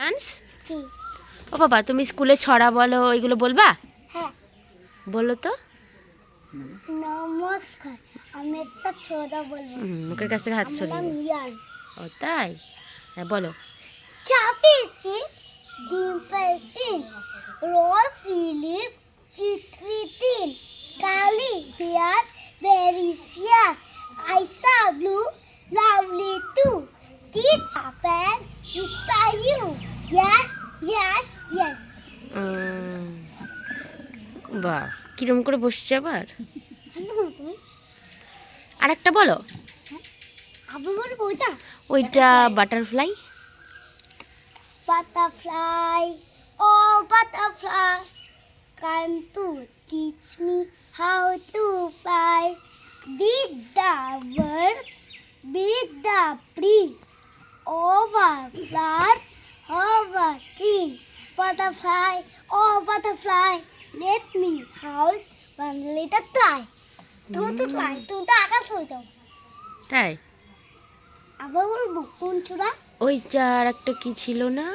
Dance ও বাবা, তুমি স্কুলে ছড়া বলো, ওইগুলো বলবা? হ্যাঁ, বলো তো। নমস্কার, আমি একটা ছড়া বলবো। মুখের কাছ থেকে হাত আমার সরিয়ে নাম দাও। ইয়ান। ও তাই? হ্যাঁ বলো। চাপেছি ডিম্পেছি রসিলিপ চিত্রিতিন কালি হিয়ার ভেরি ফিয়ার আইসা ব্লু লাভলি টু টিচ আপেন ইস্তা ইউ ইয়েস ইয়েস ইয়েস। বাহ, কিরম করে বসছে আবার? তুমি আর একটা বলো। আবার বলবো ওইটা? ওইটা butterfly. Butterfly, oh butterfly, can you teach me how to fly? With the birds, with the breeze, over flood, over tree. Butterfly, oh butterfly, let me house one little fly. তুমি তো fly, তুমি তো আকাশ হয়ে যাও। তাই? আবার বলবো কোন চূড়া? ওইটা আর একটা কি ছিল না?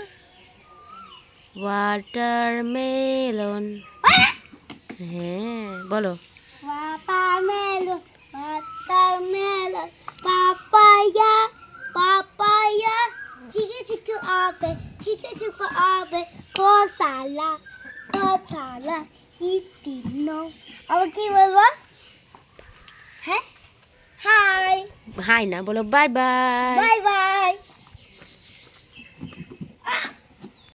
ওয়াটারমেলন। হ্যাঁ বলো। Watermelon, watermelon, papaya, papaya, chicken chicken apple, kosala, kosala, itino. আবার কি বলবো? হ্যাঁ, হাই, হাই না, বলো বাই বাই। Bye bye.